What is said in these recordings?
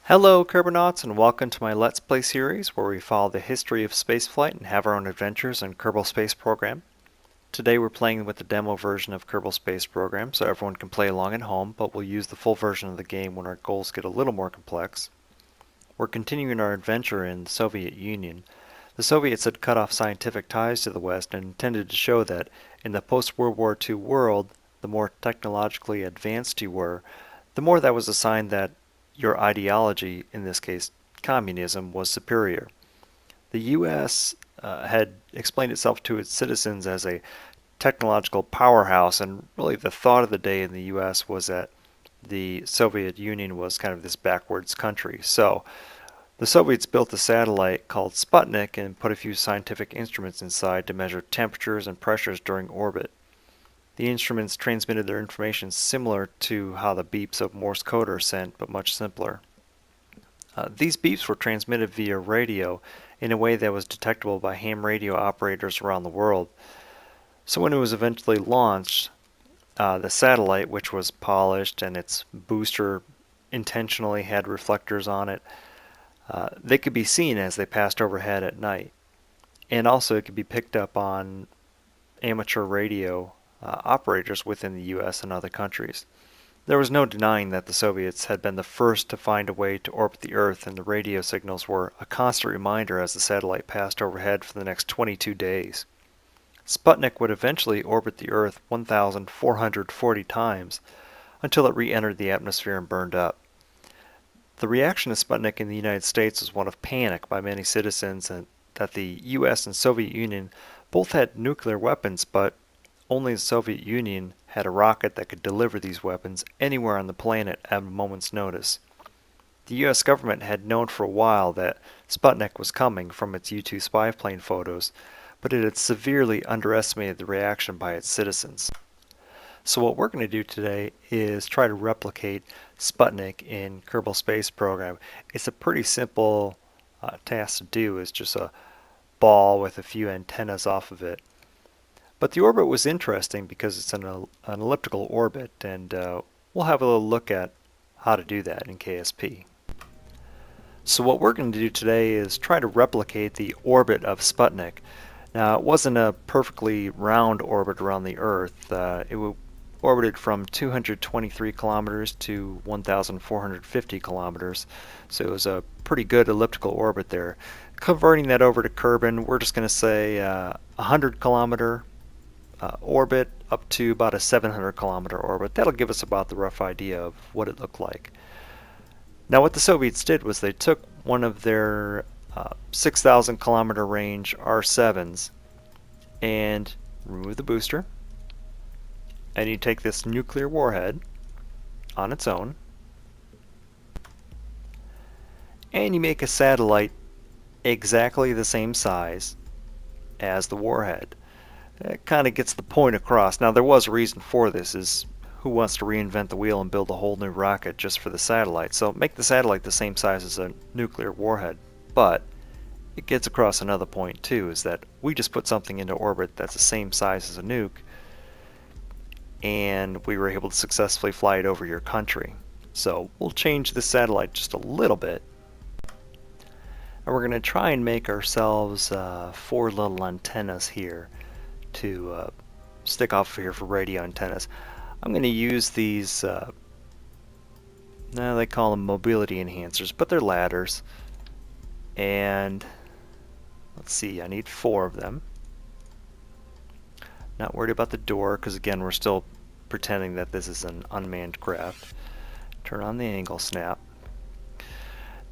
Hello Kerbonauts and welcome to my Let's Play series where we follow the history of spaceflight and have our own adventures in Kerbal Space Program. Today we're playing with the demo version of Kerbal Space Program so everyone can play along at home, but we'll use the full version of the game when our goals get a little more complex. We're continuing our adventure in the Soviet Union. The Soviets had cut off scientific ties to the West and intended to show that in the post-World War II world, the more technologically advanced you were, the more that was a sign that your ideology, in this case communism, was superior. The U.S. Had explained itself to its citizens as a technological powerhouse, and really the thought of the day in the U.S. was that the Soviet Union was kind of this backwards country. So the Soviets built a satellite called Sputnik and put a few scientific instruments inside to measure temperatures and pressures during orbit. The instruments transmitted their information similar to how the beeps of Morse code are sent, but much simpler. These beeps were transmitted via radio in a way that was detectable by ham radio operators around the world. So when it was eventually launched, the satellite, which was polished and its booster intentionally had reflectors on it, they could be seen as they passed overhead at night. And also it could be picked up on amateur radio operators within the U.S. and other countries. There was no denying that the Soviets had been the first to find a way to orbit the Earth, and the radio signals were a constant reminder as the satellite passed overhead for the next 22 days. Sputnik would eventually orbit the Earth 1,440 times until it re-entered the atmosphere and burned up. The reaction to Sputnik in the United States was one of panic by many citizens, and that the U.S. and Soviet Union both had nuclear weapons, but only the Soviet Union had a rocket that could deliver these weapons anywhere on the planet at a moment's notice. The U.S. government had known for a while that Sputnik was coming from its U-2 spy plane photos, but it had severely underestimated the reaction by its citizens. So what we're going to do today is try to replicate Sputnik in Kerbal Space Program. It's a pretty simple task to do. It's just a ball with a few antennas off of it. But the orbit was interesting because it's an elliptical orbit, and we'll have a little look at how to do that in KSP. So what we're going to do today is try to replicate the orbit of Sputnik. Now, it wasn't a perfectly round orbit around the Earth. It orbited from 223 kilometers to 1,450 kilometers, so it was a pretty good elliptical orbit there. Converting that over to Kerbin, we're just going to say 100 kilometer orbit up to about a 700 kilometer orbit. That'll give us about the rough idea of what it looked like. Now what the Soviets did was they took one of their 6,000 kilometer range R7s and removed the booster, and you take this nuclear warhead on its own and you make a satellite exactly the same size as the warhead. It kind of gets the point across. Now there was a reason for this, is who wants to reinvent the wheel and build a whole new rocket just for the satellite? So make the satellite the same size as a nuclear warhead. But it gets across another point too, is that we just put something into orbit that's the same size as a nuke, and we were able to successfully fly it over your country. So we'll change the satellite just a little bit, and we're going to try and make ourselves 4 little antennas here to stick off here for radio antennas. I'm going to use these, they call them mobility enhancers, but they're ladders. And let's see, I need 4 of them. Not worried about the door, because again, we're still pretending that this is an unmanned craft. Turn on the angle snap.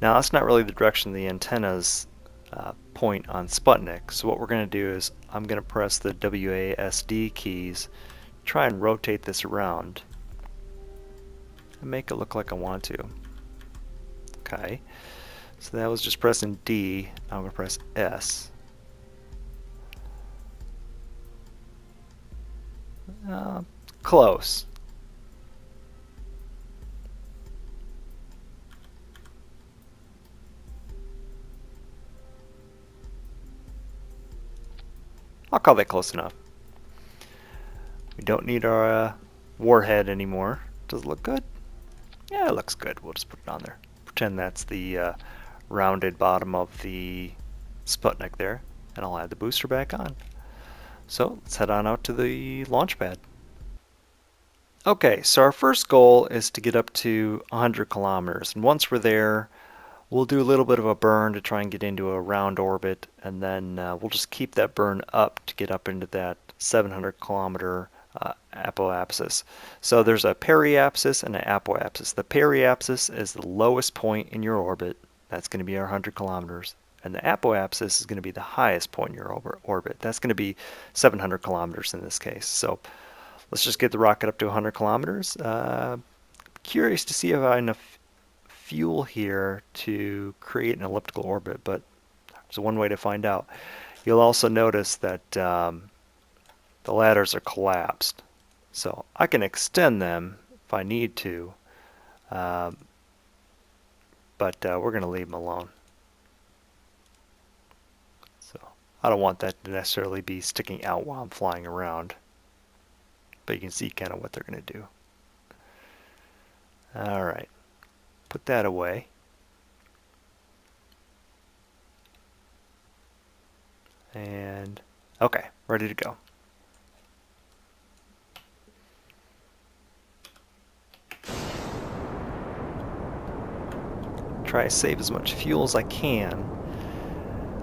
Now that's not really the direction the antennas point on Sputnik, so what we're going to do is I'm going to press the WASD keys, try and rotate this around and make it look like I want to. Okay, so that was just pressing D. Now I'm going to press S. Close. I'll call that close enough. We don't need our warhead anymore. Does it look good? Yeah, it looks good. We'll just put it on there. pretend that's the rounded bottom of the Sputnik there, and I'll add the booster back on. So let's head on out to the launch pad. Okay, so our first goal is to get up to 100 kilometers, and once we're there, we'll do a little bit of a burn to try and get into a round orbit, and then we'll just keep that burn up to get up into that 700 kilometer apoapsis. So there's a periapsis and an apoapsis. The periapsis is the lowest point in your orbit. That's going to be our 100 kilometers. And the apoapsis is going to be the highest point in your orbit. That's going to be 700 kilometers in this case. So let's just get the rocket up to 100 kilometers. Curious to see if I have enough fuel here to create an elliptical orbit, but there's one way to find out. You'll also notice that the ladders are collapsed. So I can extend them if I need to, but we're going to leave them alone. So I don't want that to necessarily be sticking out while I'm flying around, but you can see kind of what they're going to do. All right, put that away. And okay, ready to go. Try to save as much fuel as I can.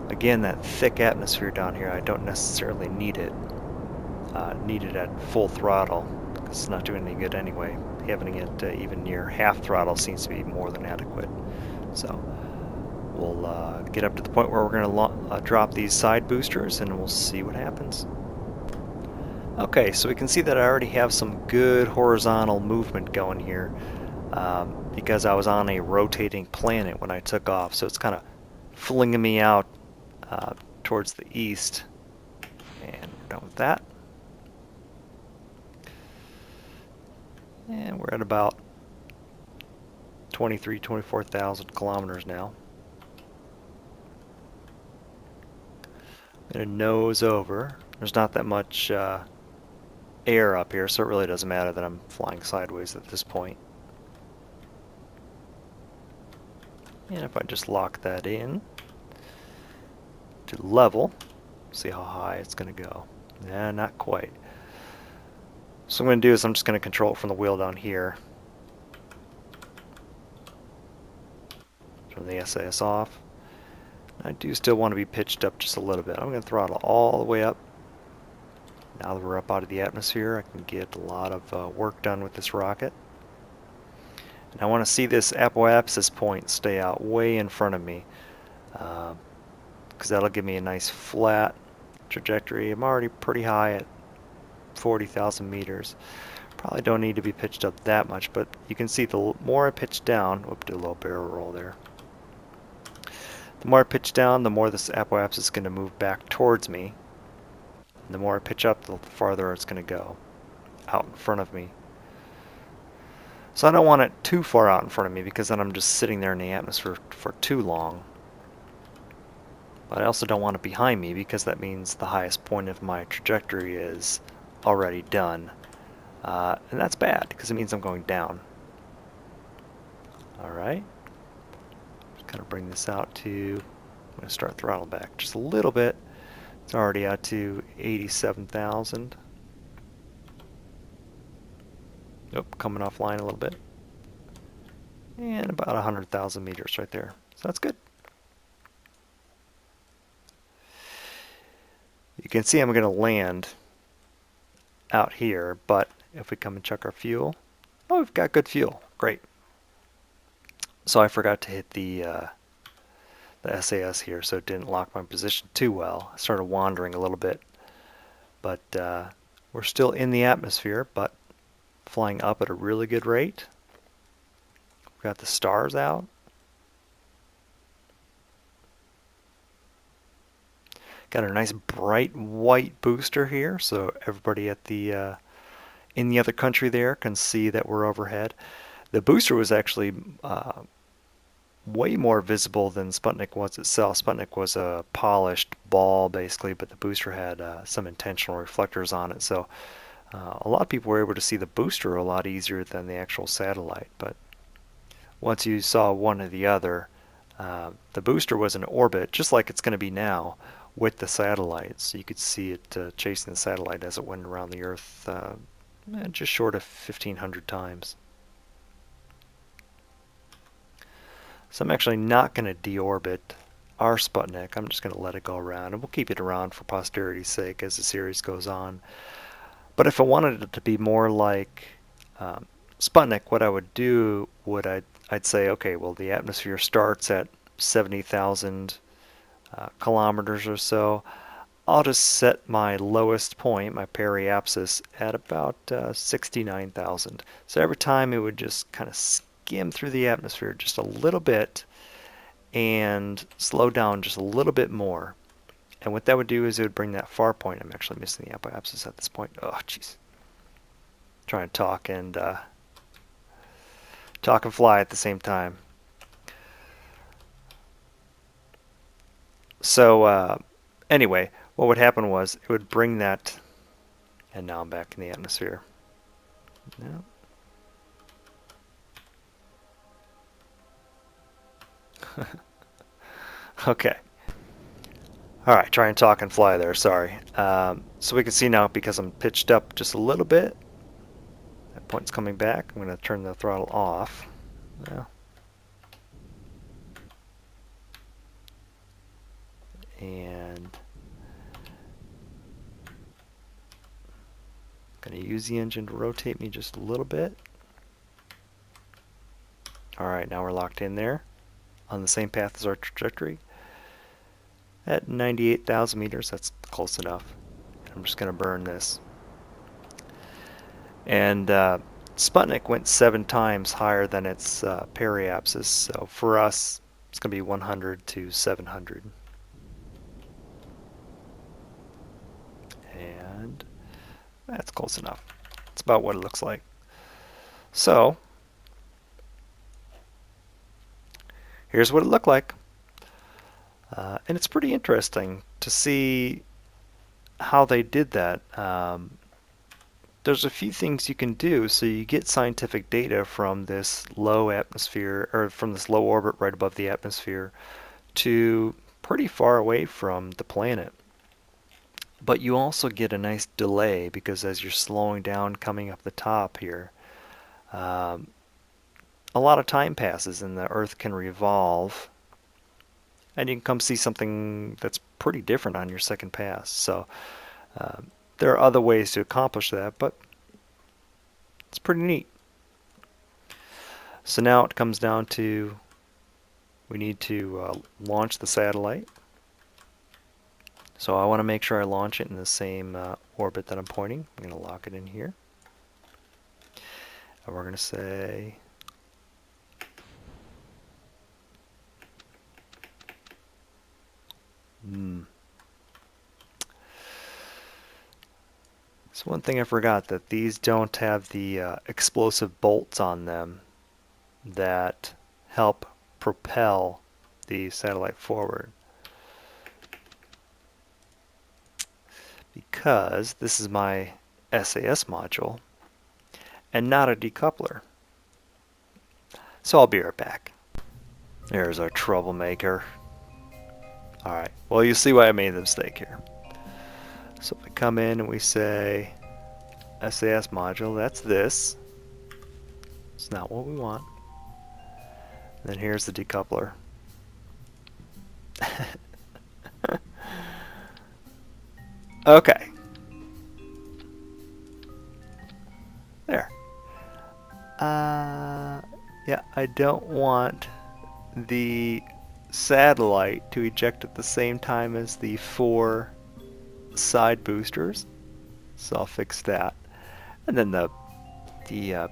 Again, that thick atmosphere down here, I don't necessarily need it. Need it at full throttle, because it's not doing any good anyway. Having it even near half throttle seems to be more than adequate. So we'll get up to the point where we're going to drop these side boosters, and we'll see what happens. Okay, so we can see that I already have some good horizontal movement going here. Because I was on a rotating planet when I took off, so it's kind of flinging me out towards the east. And we're done with that. And we're at about 24,000 kilometers now. I'm going to nose over. There's not that much air up here, so it really doesn't matter that I'm flying sideways at this point. And if I just lock that in to level, see how high it's going to go. Yeah, not quite. So what I'm going to do is I'm just going to control it from the wheel down here. Turn the SAS off. I do still want to be pitched up just a little bit. I'm going to throttle all the way up. Now that we're up out of the atmosphere, I can get a lot of work done with this rocket. And I want to see this apoapsis point stay out way in front of me, because that'll give me a nice flat trajectory. I'm already pretty high at 40,000 meters. Probably don't need to be pitched up that much, but you can see the more I pitch down, whoop, do a little barrel roll there. The more I pitch down, the more this apoapsis is going to move back towards me. And the more I pitch up, the farther it's going to go out in front of me. So I don't want it too far out in front of me, because then I'm just sitting there in the atmosphere for too long. But I also don't want it behind me, because that means the highest point of my trajectory is already done. And that's bad, because it means I'm going down. Alright. Just kind of bring this out to, I'm going to start throttle back just a little bit. It's already out to 87,000. Nope, coming offline a little bit. And about 100,000 meters right there. So that's good. You can see I'm going to land out here, but if we come and check our fuel, oh, we've got good fuel. Great. So I forgot to hit the SAS here, so it didn't lock my position too well. I started wandering a little bit, but we're still in the atmosphere, but flying up at a really good rate. We've got the stars out. Got a nice bright white booster here, so everybody at the in the other country there can see that we're overhead. The booster was actually way more visible than Sputnik was itself. Sputnik was a polished ball basically, but the booster had some intentional reflectors on it, so a lot of people were able to see the booster a lot easier than the actual satellite. But once you saw one or the other, the booster was in orbit, just like it's going to be now, with the satellite. So you could see it chasing the satellite as it went around the Earth just short of 1,500 times. So I'm actually not going to deorbit our Sputnik. I'm just going to let it go around, and we'll keep it around for posterity's sake as the series goes on. But if I wanted it to be more like Sputnik, what I would do I'd say, okay, well, the atmosphere starts at 70,000 kilometers or so. I'll just set my lowest point, my periapsis, at about 69,000. So every time it would just kind of skim through the atmosphere just a little bit and slow down just a little bit more. And what that would do is it would bring that far point. I'm actually missing the apoapsis at this point. Oh, jeez. Trying to talk and fly at the same time. So anyway, what would happen was it would bring that, and now I'm back in the atmosphere. No. Okay. All right, try and talk and fly there, sorry. So we can see now, because I'm pitched up just a little bit, that point's coming back. I'm going to turn the throttle off. Yeah. And going to use the engine to rotate me just a little bit. All right, now we're locked in there on the same path as our trajectory. At 98,000 meters, that's close enough. I'm just going to burn this. And Sputnik went 7 times higher than its periapsis, so for us, it's going to be 100 to 700. And that's close enough. It's about what it looks like. So, here's what it looked like. And it's pretty interesting to see how they did that. There's a few things you can do so you get scientific data from this low atmosphere, or from this low orbit right above the atmosphere, to pretty far away from the planet. But you also get a nice delay, because as you're slowing down coming up the top here, a lot of time passes and the Earth can revolve, and you can come see something that's pretty different on your second pass. So there are other ways to accomplish that, but it's pretty neat. So now it comes down to, we need to launch the satellite. So I want to make sure I launch it in the same orbit that I'm pointing. I'm going to lock it in here. And we're going to say So one thing I forgot, that these don't have the explosive bolts on them that help propel the satellite forward. Because this is my SAS module and not a decoupler. So I'll be right back. There's our troublemaker. Alright, well, you see why I made the mistake here. So if we come in and we say SAS module, that's this. It's not what we want. And then here's the decoupler. Okay. There. Yeah, I don't want the satellite to eject at the same time as the 4 side boosters, so I'll fix that. And then the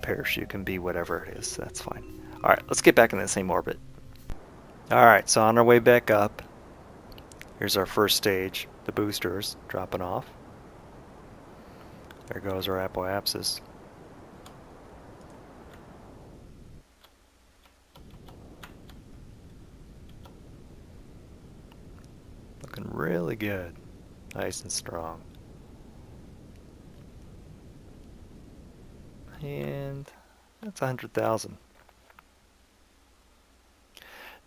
parachute can be whatever it is. That's fine. All right, let's get back in the same orbit. All right, so on our way back up, here's our first stage, the boosters dropping off. There goes our apoapsis. Looking really good. Nice and strong. And that's 100,000.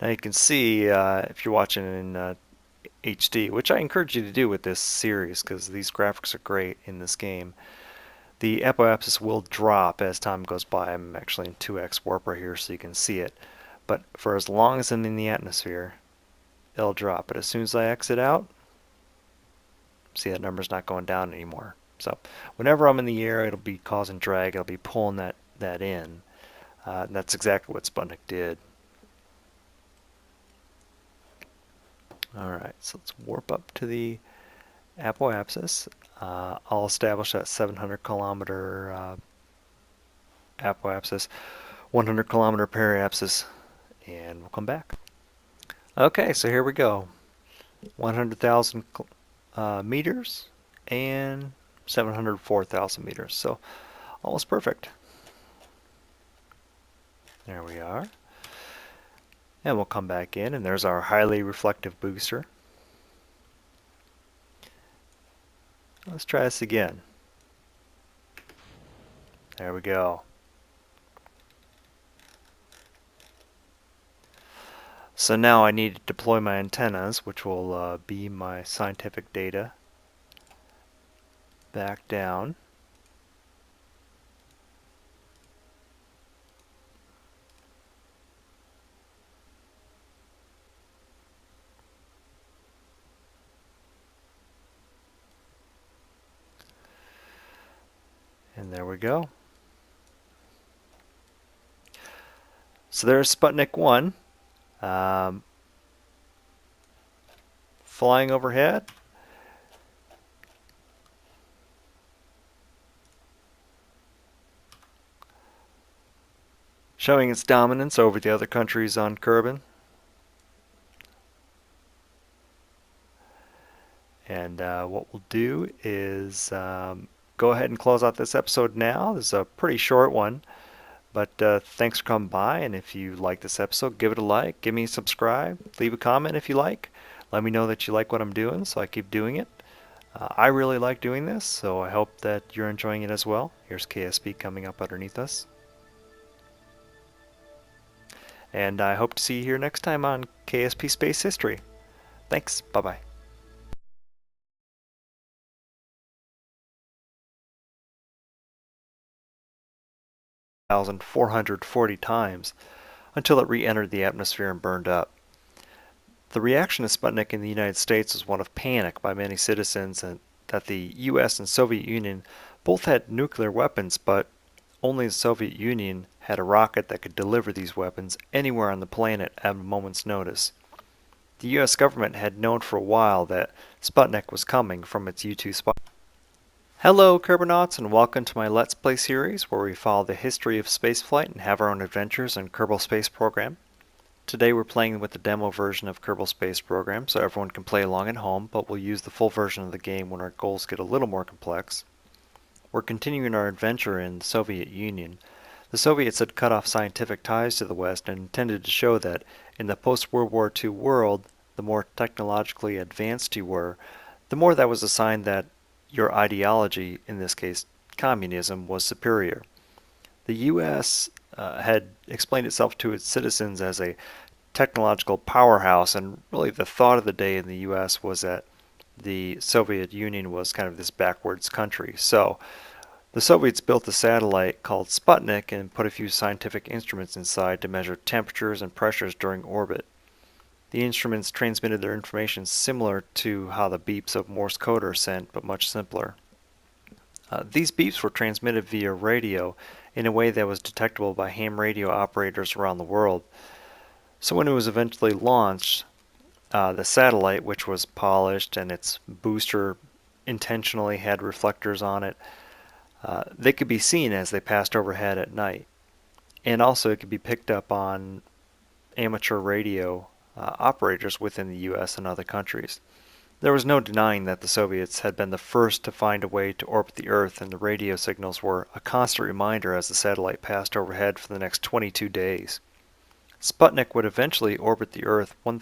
Now you can see if you're watching in HD, which I encourage you to do with this series because these graphics are great in this game. The apoapsis will drop as time goes by. I'm actually in 2x warp right here so you can see it. But for as long as I'm in the atmosphere, it'll drop. But as soon as I exit out, see that number's not going down anymore. So whenever I'm in the air, it'll be causing drag. It'll be pulling that in. And that's exactly what Sputnik did. Alright, so let's warp up to the apoapsis. I'll establish that 700 kilometer apoapsis, 100 kilometer periapsis, and we'll come back. Okay, so here we go. 100,000 meters and 704,000 meters. So almost perfect. There we are. And we'll come back in, and there's our highly reflective booster. Let's try this again. There we go. So now I need to deploy my antennas, which will beam my scientific data back down. And there we go. So there's Sputnik I flying overhead. Showing its dominance over the other countries on Kerbin. And what we'll do is go ahead and close out this episode now. This is a pretty short one, but thanks for coming by. And if you like this episode, give it a like, give me a subscribe, leave a comment if you like. Let me know that you like what I'm doing so I keep doing it. I really like doing this, so I hope that you're enjoying it as well. Here's KSP coming up underneath us. And I hope to see you here next time on KSP Space History. Thanks. Bye-bye. 440 times until it re-entered the atmosphere and burned up. The reaction to Sputnik in the United States was one of panic by many citizens, and that the US and Soviet Union both had nuclear weapons, but only the Soviet Union had a rocket that could deliver these weapons anywhere on the planet at a moment's notice. The US government had known for a while that Sputnik was coming from its U-2 spot. Hello Kerbonauts, and welcome to my Let's Play series where we follow the history of spaceflight and have our own adventures in Kerbal Space Program. Today we're playing with the demo version of Kerbal Space Program so everyone can play along at home, but we'll use the full version of the game when our goals get a little more complex. We're continuing our adventure in the Soviet Union. The Soviets had cut off scientific ties to the West and intended to show that in the post-World War II world, the more technologically advanced you were, the more that was a sign that your ideology, in this case communism, was superior. The U.S. Had explained itself to its citizens as a technological powerhouse, and really the thought of the day in the U.S. was that the Soviet Union was kind of this backwards country. So the Soviets built a satellite called Sputnik and put a few scientific instruments inside to measure temperatures and pressures during orbit. The instruments transmitted their information similar to how the beeps of Morse code are sent, but much simpler. These beeps were transmitted via radio in a way that was detectable by ham radio operators around the world. So when it was eventually launched, the satellite, which was polished and its booster intentionally had reflectors on it, they could be seen as they passed overhead at night. And also it could be picked up on amateur radio operators within the US and other countries. There was no denying that the Soviets had been the first to find a way to orbit the Earth, and the radio signals were a constant reminder as the satellite passed overhead for the next 22 days. Sputnik would eventually orbit the Earth 1,000